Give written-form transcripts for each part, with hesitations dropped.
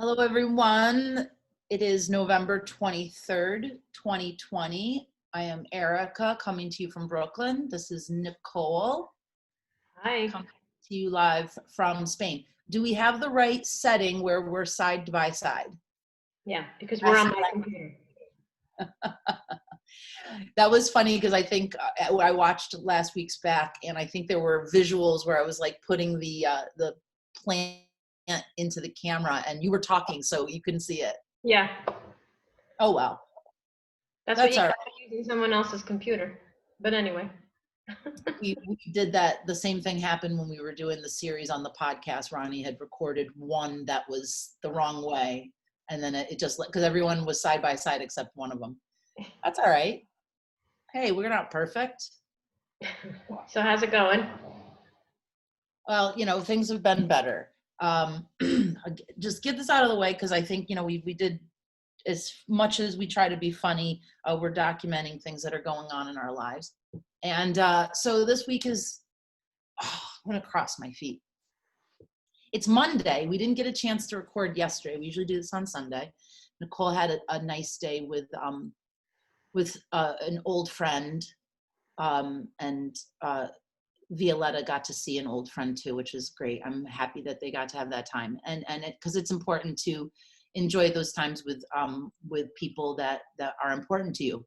Hello, everyone. It is November 23rd, 2020. I am Erica coming to you from Brooklyn. This is Nicole Hi. coming to you live from Spain. Do we have the right setting where we're side by side? Yeah, because we're on my computer. That was funny because I think I watched last week's back, and I think there were visuals where I was like putting the plant into the camera, and you were talking, so you couldn't see it. Yeah. Oh well. That's what you got using someone else's computer. But anyway. we did that. The same thing happened when we were doing the series on the podcast. Ronnie had recorded one that was the wrong way, and then it just, because everyone was side by side except one of them. That's all right. Hey, we're not perfect. So how's it going? Well, things have been better. Just get this out of the way, because I think, we did, as much as we try to be funny, we're documenting things that are going on in our lives. And so this week is, I'm going to cross my feet. It's Monday. We didn't get a chance to record yesterday. We usually do this on Sunday. Nicole had a nice day with an old friend, and Violetta got to see an old friend too, which is great. I'm happy that they got to have that time, and because it's important to enjoy those times with people that are important to you.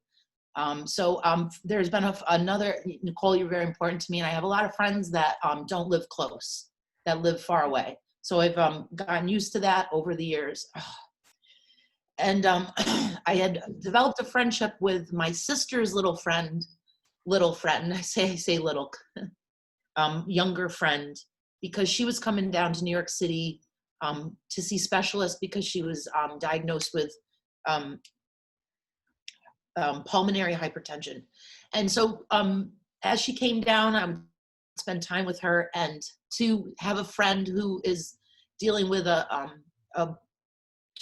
So there's been another, Nicole, you're very important to me, and I have a lot of friends that don't live close, that live far away. So I've gotten used to that over the years. And I had developed a friendship with my sister's little friend, I say little, younger friend, because she was coming down to New York City to see specialists because she was diagnosed with pulmonary hypertension. And so as she came down, I would spend time with her, and to have a friend who is dealing with a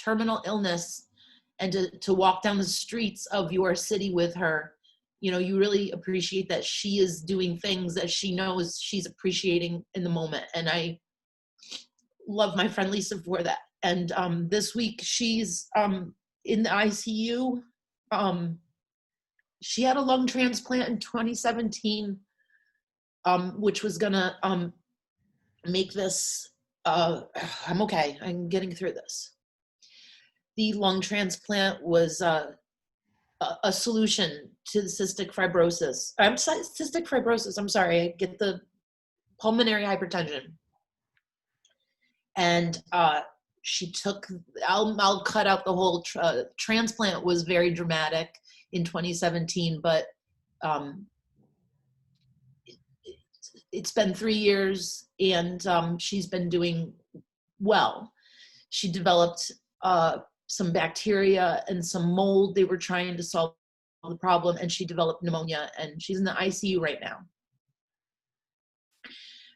terminal illness, and to walk down the streets of your city with her, you really appreciate that she is doing things that she knows she's appreciating in the moment. And I love my friend Lisa for that. And this week she's in the ICU. She had a lung transplant in 2017, which was gonna make this, I'm okay, I'm getting through this. The lung transplant was a solution to the cystic fibrosis. I'm sorry, I get the pulmonary hypertension. And she took, I'll cut out the whole transplant was very dramatic in 2017, but it's been 3 years, and she's been doing well. She developed some bacteria and some mold. They were trying to solve the problem, and she developed pneumonia, and she's in the ICU right now.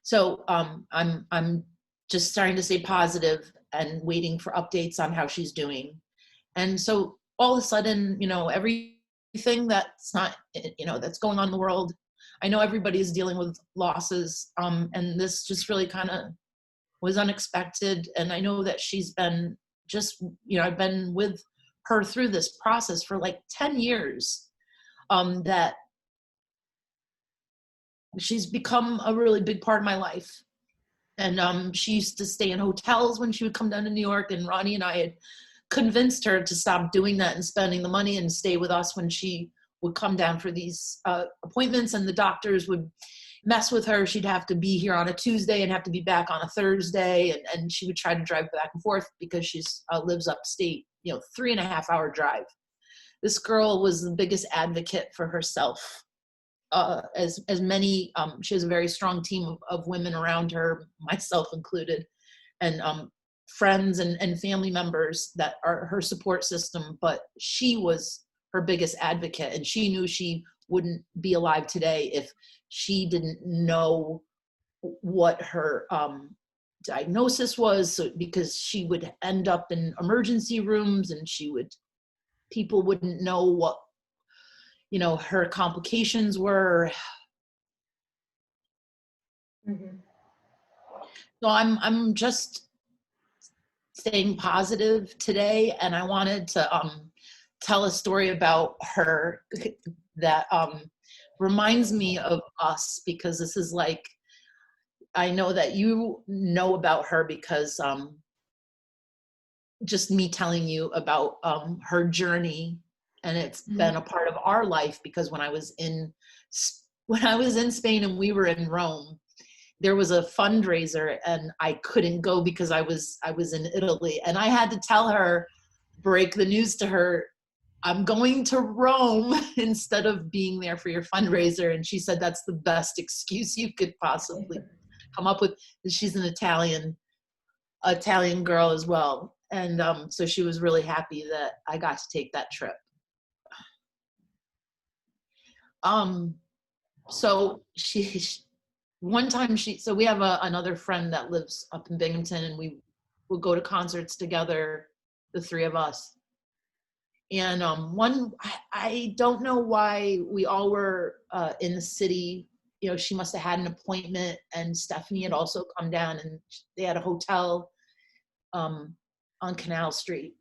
So I'm just starting to stay positive and waiting for updates on how she's doing. And so all of a sudden, everything that's not, that's going on in the world, I know everybody's dealing with losses, and this just really kind of was unexpected. And I know that she's been just, I've been with her through this process for like 10 years, that she's become a really big part of my life. And she used to stay in hotels when she would come down to New York, and Ronnie and I had convinced her to stop doing that and spending the money and stay with us when she would come down for these appointments, and the doctors would mess with her. She'd have to be here on a Tuesday and have to be back on a Thursday, and she would try to drive back and forth because she's lives upstate, 3.5 hour drive. This girl was the biggest advocate for herself. As many, she has a very strong team of women around her, myself included, and friends and family members that are her support system. But she was her biggest advocate, and she knew she wouldn't be alive today if she didn't know what her diagnosis was. So, because she would end up in emergency rooms, and people wouldn't know what, her complications were. Mm-hmm. So I'm just staying positive today, and I wanted to tell a story about her that reminds me of us, because this is like, I know that you know about her because just me telling you about her journey, and it's been a part of our life, because when I was in Spain and we were in Rome, there was a fundraiser and I couldn't go because I was in Italy, and I had to tell her, break the news to her, I'm going to Rome instead of being there for your fundraiser. And she said that's the best excuse you could possibly come up with. She's an Italian girl as well, and so she was really happy that I got to take that trip. So one time so we have another friend that lives up in Binghamton, and we would go to concerts together, the three of us. And I don't know why we all were in the city. You know, she must have had an appointment, and Stephanie had also come down, and they had a hotel on Canal Street.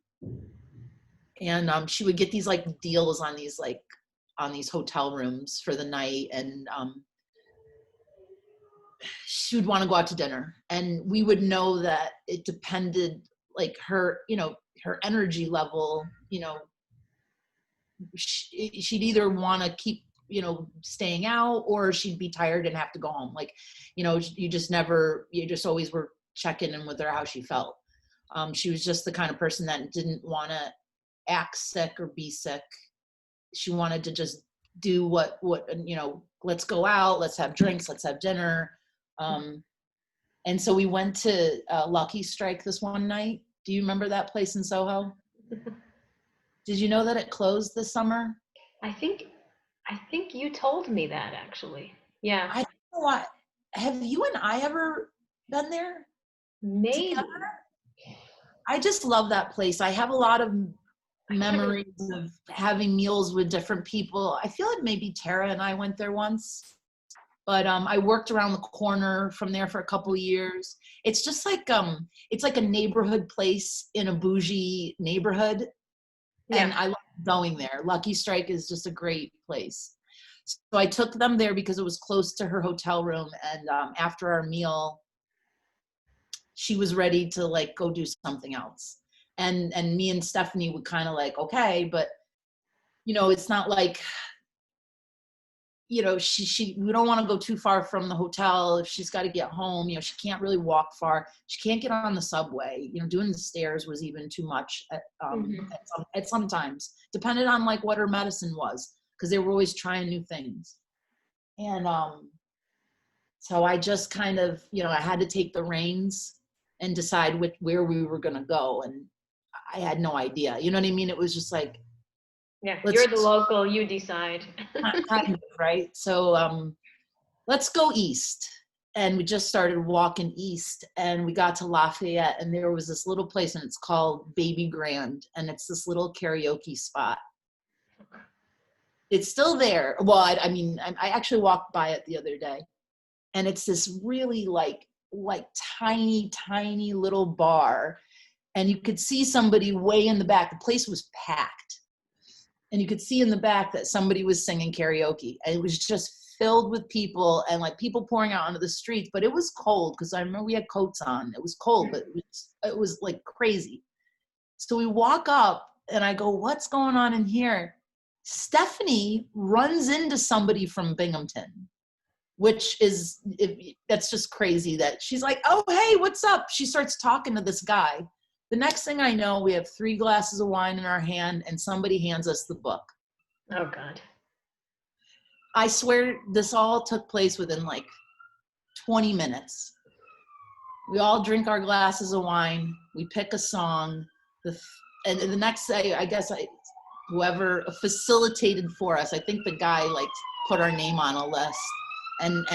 And she would get these like deals on these hotel rooms for the night, and she would want to go out to dinner, and we would know that it depended, like, her, you know, her energy level, you know, she'd either want to keep, you know, staying out, or she'd be tired and have to go home. Like, you know, you just always were checking in with her how she felt. She was just the kind of person that didn't want to act sick or be sick. She wanted to just do what you know, let's go out, let's have drinks, let's have dinner. And so we went to Lucky Strike this one night. Do you remember that place in Soho? Did you know that it closed this summer? I think you told me that, actually. Yeah. I don't know why. Have you and I ever been there? Maybe. Together? I just love that place. I have a lot of memories of having meals with different people. I feel like maybe Tara and I went there once, but I worked around the corner from there for a couple of years. It's just like it's like a neighborhood place in a bougie neighborhood. Yeah. And I love going there. Lucky Strike is just a great place. So I took them there because it was close to her hotel room. And after our meal, she was ready to like go do something else. And me and Stephanie would kind of like, okay, but you know, it's not like, you know, we don't want to go too far from the hotel. If she's got to get home, you know, she can't really walk far. She can't get on the subway. You know, doing the stairs was even too much at sometimes, depending on like what her medicine was, because they were always trying new things. And so I just kind of, you know, I had to take the reins and decide where we were going to go. And I had no idea. You know what I mean? It was just like, yeah, you're the local, you decide. Kind of, right? So let's go east. And we just started walking east, and we got to Lafayette, and there was this little place, and it's called Baby Grand, and it's this little karaoke spot. It's still there. Well, I mean, I actually walked by it the other day, and it's this really like tiny little bar, and you could see somebody way in the back. The place was packed. And you could see in the back that somebody was singing karaoke. And it was just filled with people, and like people pouring out onto the streets. But it was cold, because I remember we had coats on. It was cold, but it was like crazy. So we walk up, and I go, what's going on in here? Stephanie runs into somebody from Binghamton, which is, that's just crazy that she's like, oh, hey, what's up? She starts talking to this guy. The next thing I know, we have 3 glasses of wine in our hand, and somebody hands us the book. Oh, God. I swear this all took place within like 20 minutes. We all drink our glasses of wine. We pick a song. And the next day, I guess whoever facilitated for us, I think the guy like put our name on a list and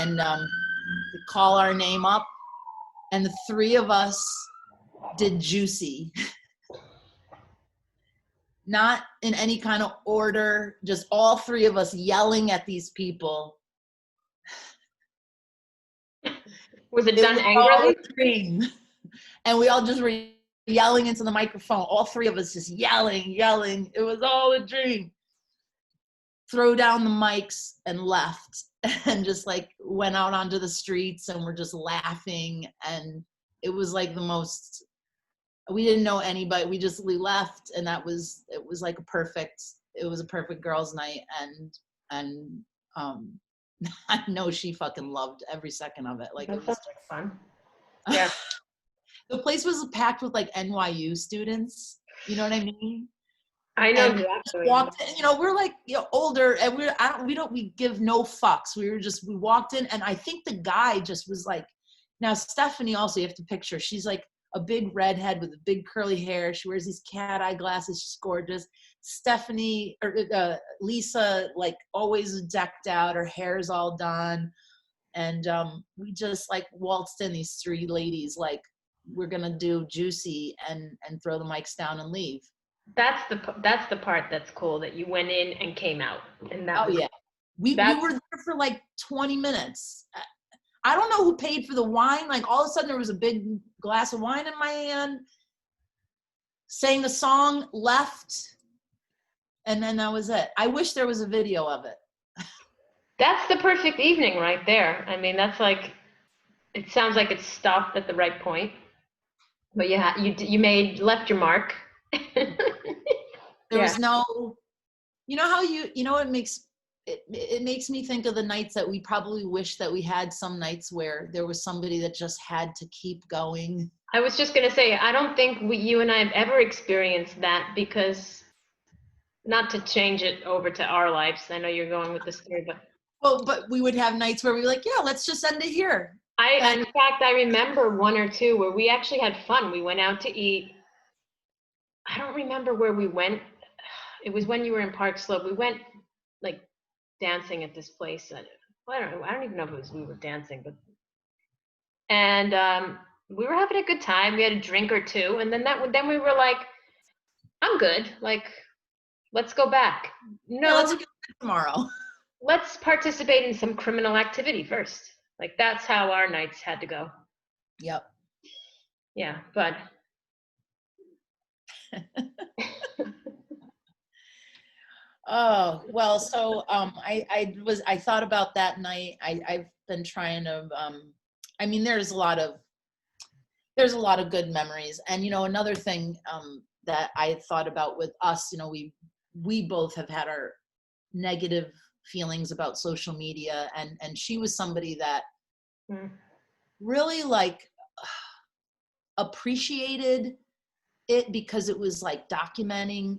call our name up. And the 3 of us did Juicy. Not in any kind of order, just all 3 of us yelling at these people. Was it done angrily? And we all just were yelling into the microphone, all three of us just yelling. It was all a dream. Throw down the mics and left, and just like went out onto the streets, and we're just laughing. And it was like the most, we didn't know anybody. We left, and it was like a perfect girls' night. And I know she fucking loved every second of it. Like, That it was sounds like fun. Yeah. The place was packed with like NYU students. You know what I mean? I know And exactly. walked in, we're like, older, and we give no fucks. We walked in, and I think the guy just was like, now Stephanie also, you have to picture, she's like a big redhead with a big curly hair. She wears these cat eye glasses. She's gorgeous. Stephanie, or Lisa, like always decked out. Her hair's all done. And we just like waltzed in, these three ladies, like, we're going to do Juicy and throw the mics down and leave. That's the part that's cool, that you went in and came out. And that was, yeah. We were there for like 20 minutes. I don't know who paid for the wine. Like, all of a sudden there was a big glass of wine in my hand, sang the song, left, and then that was it. I wish there was a video of it. That's the perfect evening right there. I mean, that's like, it sounds like it's stopped at the right point, but you left your mark. There was no, how it makes me think of the nights that we probably wish that we had, some nights where there was somebody that just had to keep going. I was just going to say, I don't think you and I have ever experienced that, because, not to change it over to our lives, I know you're going with the story, but we would have nights where we were like, yeah, let's just end it here. In fact, I remember one or two where we actually had fun. We went out to eat. I don't remember where we went. It was when you were in Park Slope. We went like dancing at this place. I don't know. I don't even know if we were dancing, and we were having a good time. We had a drink or two, and then we were like, I'm good. Like, let's go back. No, yeah, let's go tomorrow. Let's participate in some criminal activity first. Like, that's how our nights had to go. Yep. Yeah, but. Oh, well, so I thought about that night. I've been trying to, I mean, there's a lot of good memories. And, another thing that I thought about with us, we both have had our negative feelings about social media, and she was somebody that really like appreciated it, because it was like documenting,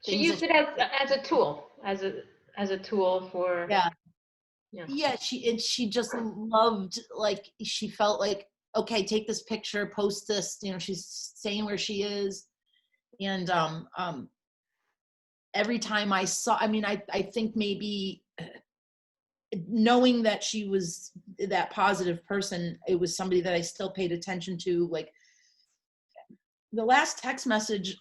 she used it as a tool, as a tool for. Yeah, she just loved, like, she felt like, okay, take this picture, post this, she's saying where she is. And every time I saw, I mean, I think maybe knowing that she was that positive person, it was somebody that I still paid attention to. Like, the last text message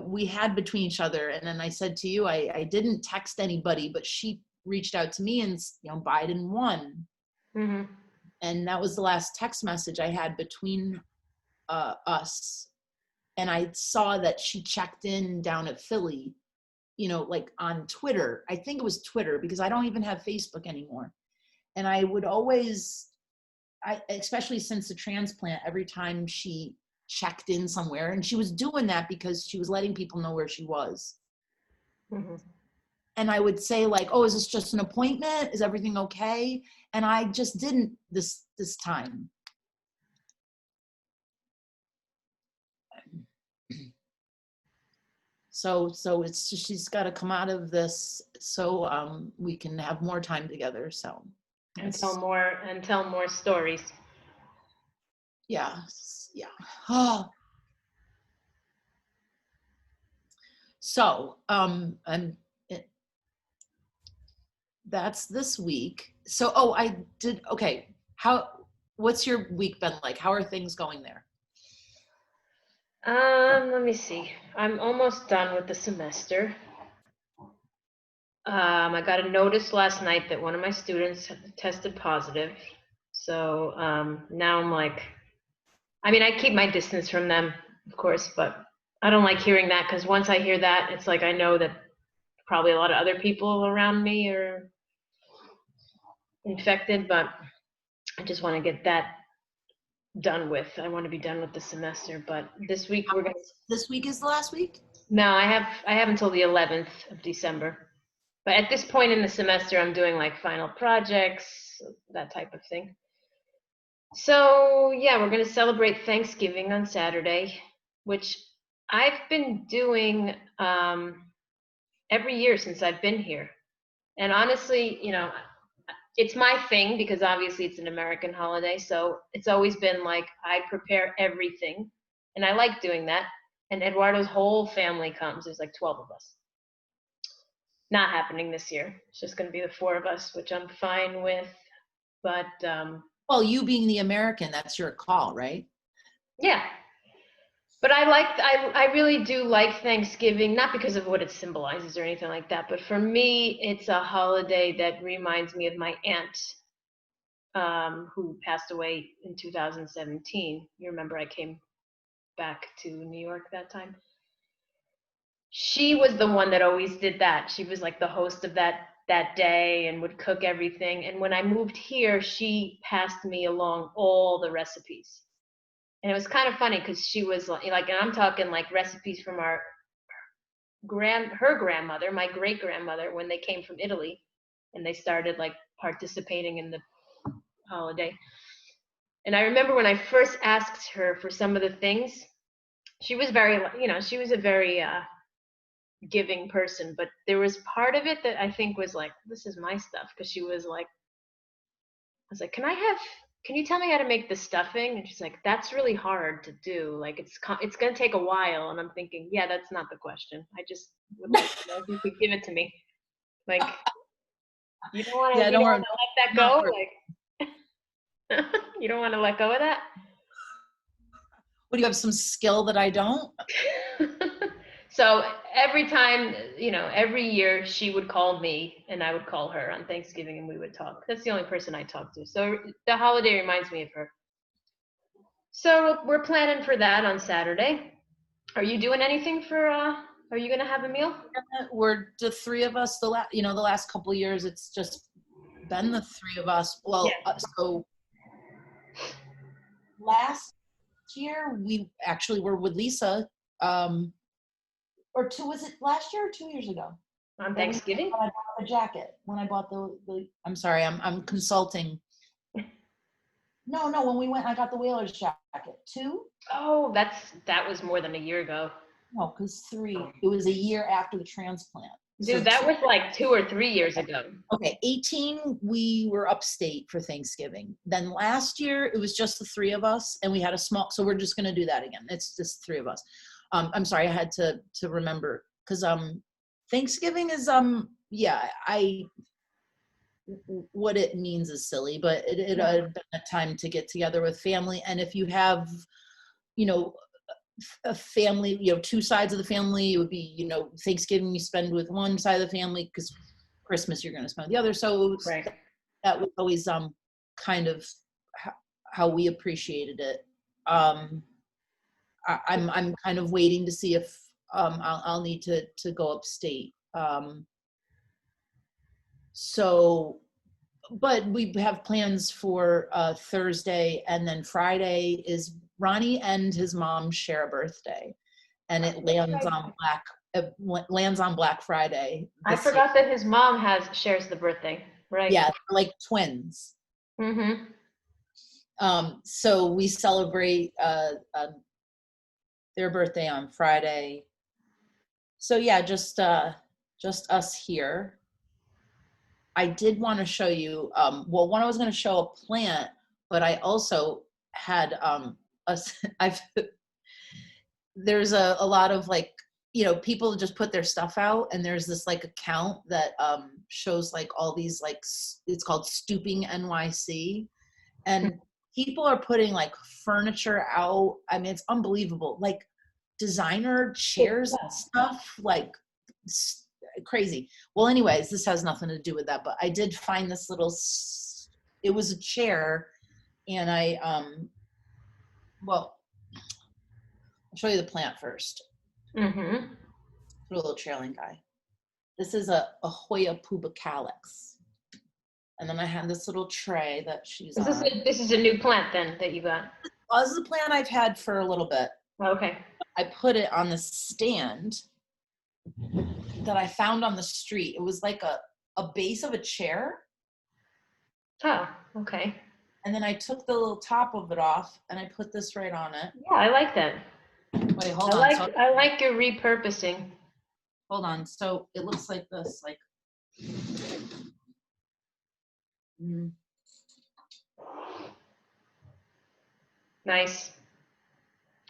we had between each other, and then I said to you, I didn't text anybody, but she reached out to me, and Biden won. Mm-hmm. And that was the last text message I had between us. And I saw that she checked in down at Philly, like on Twitter. I think it was Twitter, because I don't even have Facebook anymore. And I would always, especially since the transplant, every time she checked in somewhere, and she was doing that because she was letting people know where she was. Mm-hmm. And I would say, like, oh, is this just an appointment? Is everything okay? And I just didn't this time. So it's just, she's got to come out of this, so we can have more time together. So and tell more stories. Yeah. Oh. So that's this week. So okay. What's your week been like? How are things going there? Let me see. I'm almost done with the semester. I got a notice last night that one of my students tested positive. So now I'm like, I mean, I keep my distance from them, of course, but I don't like hearing that because once I hear that, it's like I know that probably a lot of other people around me are infected, but I just want to get that done with. I want to be done with the semester, but this week we're going to. This week is the last week? No, I have until the 11th of December. But at this point in the semester, I'm doing like final projects, that type of thing. So yeah, we're going to celebrate Thanksgiving on Saturday, which I've been doing every year since I've been here. And honestly, it's my thing because obviously it's an American holiday. So it's always been like I prepare everything, and I like doing that. And Eduardo's whole family comes. There's like 12 of us. Not happening this year. It's just going to be the 4 of us, which I'm fine with. But Well, you being the American, that's your call, right? yeah. But I really do like Thanksgiving, not because of what it symbolizes or anything like that, but for me, it's a holiday that reminds me of my aunt, who passed away in 2017. You remember I came back to New York that time? She was the one that always did that. She was like the host of that day and would cook everything. And when I moved here, she passed me along all the recipes. And it was kind of funny because she was like, and I'm talking like recipes from her grandmother, my great grandmother, when they came from Italy, and they started like participating in the holiday. And I remember when I first asked her for some of the things, she was she was a very giving person, but there was part of it that I think was like, this is my stuff, because she was like, I was like, can you tell me how to make the stuffing? And she's like, that's really hard to do. Like, it's going to take a while. And I'm thinking, yeah, that's not the question. I just would like to know if you could give it to me. Like, you don't want to let that go? Like, you don't want to let go of that? What, do you have some skill that I don't? So every time, every year she would call me and I would call her on Thanksgiving and we would talk. That's the only person I talk to. So the holiday reminds me of her. So we're planning for that on Saturday. Are you doing anything are you going to have a meal? We're the 3 of us. The last couple of years, it's just been the 3 of us. Well, yeah. So last year we actually were with Lisa. Was it last year or 2 years ago? On Thanksgiving? When I bought the jacket. When I bought the I'm sorry, I'm consulting. No, when we went, I got the Whalers jacket. 2? Oh, that was more than a year ago. No, because 3. It was a year after the transplant. Dude, so that was like 2 or 3 years ago. Okay, 18, we were upstate for Thanksgiving. Then last year, it was just the 3 of us, and we had a small, so we're just going to do that again. It's just 3 of us. I'm sorry, I had to remember, because Thanksgiving is what it means is silly, but it had been a time to get together with family. And if you have a family, 2 sides of the family, it would be Thanksgiving you spend with one side of the family, because Christmas you're going to spend with the other. So right. That was always kind of how we appreciated it. I'm kind of waiting to see if I'll need to go upstate. But we have plans for Thursday, and then Friday is Ronnie and his mom share a birthday, and it lands on Black Friday. I forgot that his mom shares the birthday, right? Yeah, like twins. Mm-hmm. So we celebrate their birthday on Friday. So yeah, just us here. I did want to show you, one, I was going to show a plant, but I also had there's a lot of like, people just put their stuff out, and there's this like account that shows like all these like, it's called Stooping NYC, and people are putting like furniture out. I mean, it's unbelievable, like designer chairs and stuff, like crazy. Well, anyways, this has nothing to do with that, but I did find this it was a chair, and show you the plant first. Mm-hmm. A little trailing guy. This is a Hoya pubicalis. And then I have this little tray that she's Is on. this is a new plant then that you got? Oh, this is a plant I've had for a little bit. Okay. I put it on the stand that I found on the street. It was like a base of a chair. Oh, okay. And then I took the little top of it off and I put this right on it. Yeah, I like that. Wait, hold on. I like your repurposing. Hold on. So it looks like this, like. Nice.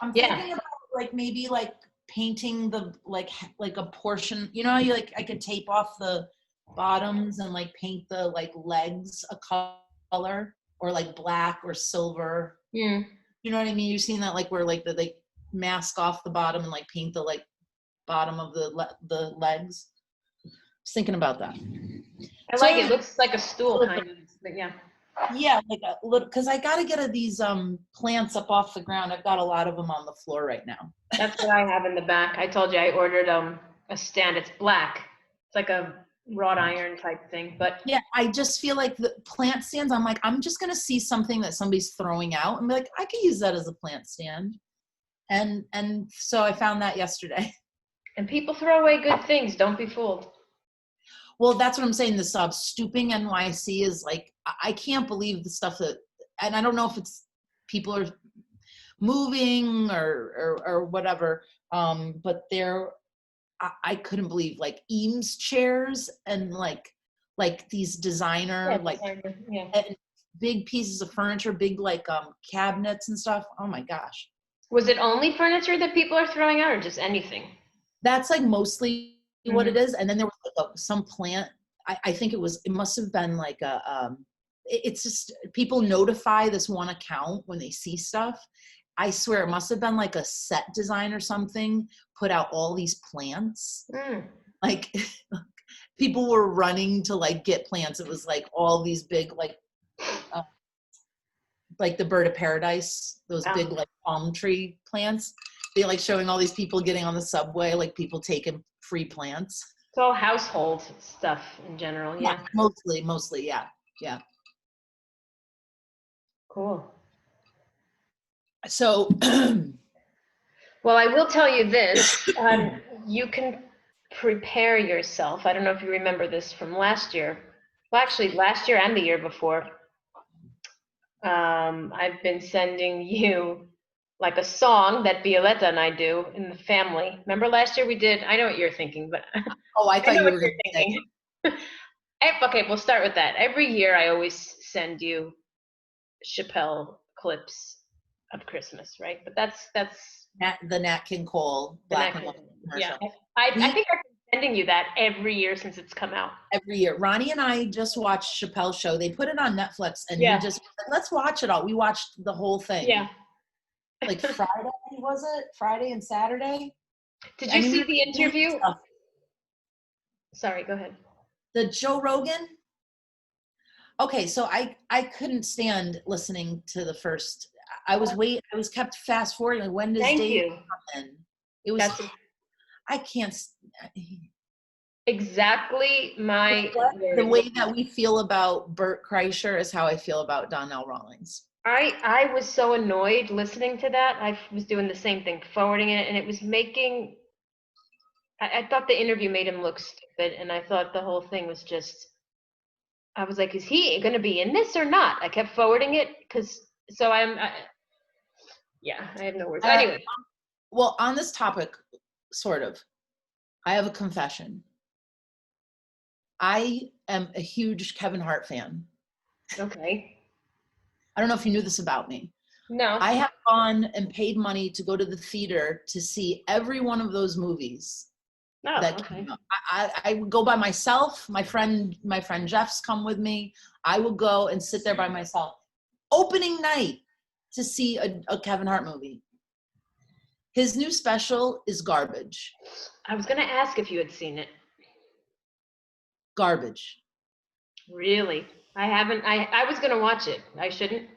I'm thinking about like maybe like painting the like a portion. You know how you like I could tape off the bottoms and like paint the like legs a color or like black or silver. Yeah. You know what I mean? You've seen that like where like they mask off the bottom and like paint the like bottom of the legs. Just thinking about that. I like it. Looks like a stool kind of, but yeah. Yeah, like a little, because I got to get these plants up off the ground. I've got a lot of them on the floor right now. That's what I have in the back. I told you I ordered a stand. It's black. It's like a wrought iron type thing, but yeah, I just feel like the plant stands. I'm like, I'm just gonna see something that somebody's throwing out and be like, I could use that as a plant stand, and so I found that yesterday. And people throw away good things. Don't be fooled. Well, that's what I'm saying. This stooping NYC is like, I can't believe the stuff that, and I don't know if it's people are moving or whatever, but I couldn't believe like Eames chairs and like these designer and big pieces of furniture, big like cabinets and stuff. Oh my gosh. Was it only furniture that people are throwing out or just anything? That's like mostly what it is. And then there was like some plant. I think it must have been like it's just people notify this one account when they see stuff. I swear it must have been like a set design or something, put out all these plants. Like people were running to like get plants. It was like all these big like the bird of paradise, those big like palm tree plants. They like showing all these people getting on the subway, like people taking free plants. It's all household stuff in general, yeah. Mostly, yeah. Cool. So, well, I will tell you this. You can prepare yourself. I don't know if you remember this from last year. Well, actually, last year and the year before. I've been sending you like a song that Violetta and I do in the family. Remember last year we did, I know what you're thinking, but I thought you were going to say. Okay, we'll start with that. Every year I always send you Chappelle clips of Christmas, right? But that's the Nat King Cole black and white commercial. Yeah, I think I've been sending you that every year since it's come out. Every year. Ronnie and I just watched Chappelle's show. They put it on Netflix and we just, let's watch it all. We watched the whole thing. Yeah. Like Friday, was it? Friday and Saturday? Did you see the interview? Sorry, go ahead. The Joe Rogan? Okay, so I couldn't stand listening to the first. I was kept fast forwarding. Like, when does Dave come in? It was. I can't. Exactly the way that we feel about Bert Kreischer is how I feel about Donnell Rawlings. I was so annoyed listening to that. I was doing the same thing, forwarding it, and it was making. I thought the interview made him look stupid, and I thought the whole thing was just. I was like, is he going to be in this or not? I kept forwarding it I have no words. Anyway. Well, on this topic, sort of, I have a confession. I am a huge Kevin Hart fan. Okay. I don't know if you knew this about me. No. I have gone and paid money to go to the theater to see every one of those movies. Came up. I would go by myself. My friend Jeff's come with me. I will go and sit there by myself. Opening night to see a Kevin Hart movie. His new special is garbage. I was going to ask if you had seen it. Garbage. Really? I haven't. I was going to watch it. I shouldn't.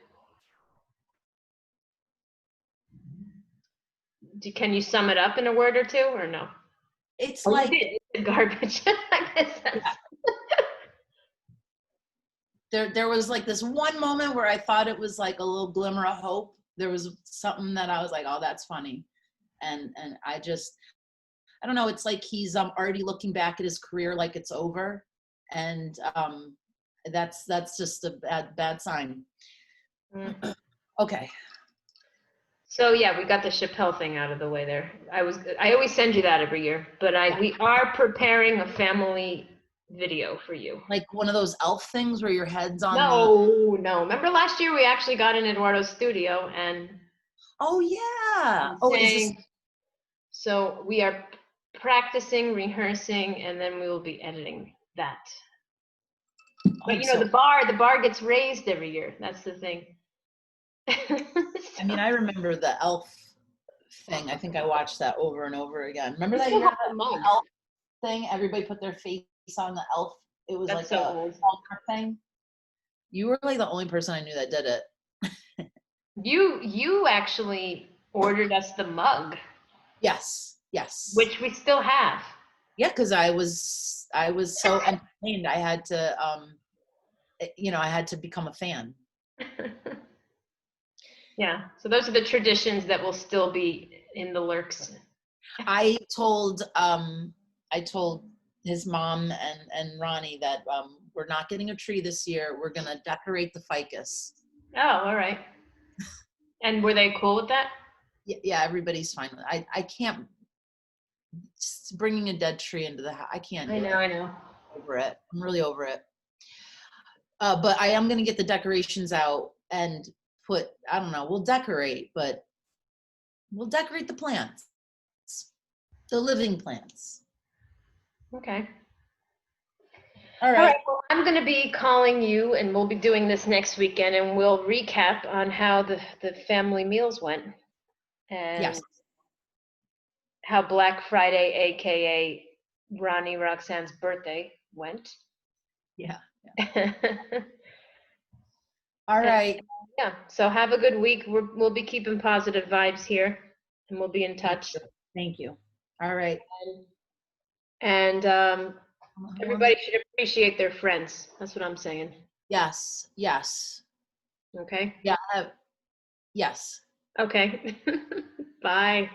Can you sum it up in a word or two, or no? It's Oh, like you did garbage. I guess that's. there was like this one moment where I thought it was like a little glimmer of hope. There was something that I was like, oh, that's funny. And I don't know, it's like he's already looking back at his career like it's over. And that's just a bad sign. Mm. Okay. So yeah, we got the Chappelle thing out of the way there. I always send you that every year, but we are preparing a family video for you. Like one of those elf things where your head's on No. Remember last year we actually got in Eduardo's studio and Oh yeah. Oh, is this so we are practicing, rehearsing, and then we will be editing that. But the bar gets raised every year. That's the thing. I mean, I remember the elf thing. I think I watched that over and over again. Remember that year, the elf thing? Everybody put their face on the elf. It was That's like so a old thing. You were like the only person I knew that did it. You actually ordered us the mug. Yes. Which we still have. Yeah, because I was so entertained. I had to I had to become a fan. Yeah. So those are the traditions that will still be in the lurks. I told his mom and Ronnie that we're not getting a tree this year. We're gonna decorate the ficus. Oh, all right. And were they cool with that? Yeah, everybody's fine with it. I can't bringing a dead tree into the house. I can't. I know. I'm over it. I'm really over it. But I am gonna get the decorations out and put. I don't know. We'll decorate, but we'll decorate the plants, the living plants. Okay. All right. Well, I'm going to be calling you, and we'll be doing this next weekend, and we'll recap on how the family meals went, and Yes. how Black Friday, aka Ronnie Roxanne's birthday, went. Yeah. All right. Yeah. So have a good week. We'll be keeping positive vibes here, and we'll be in touch. Thank you. All right. And everybody should appreciate their friends. That's what I'm saying. Yes. Okay. Yeah. Yes. Okay. Bye.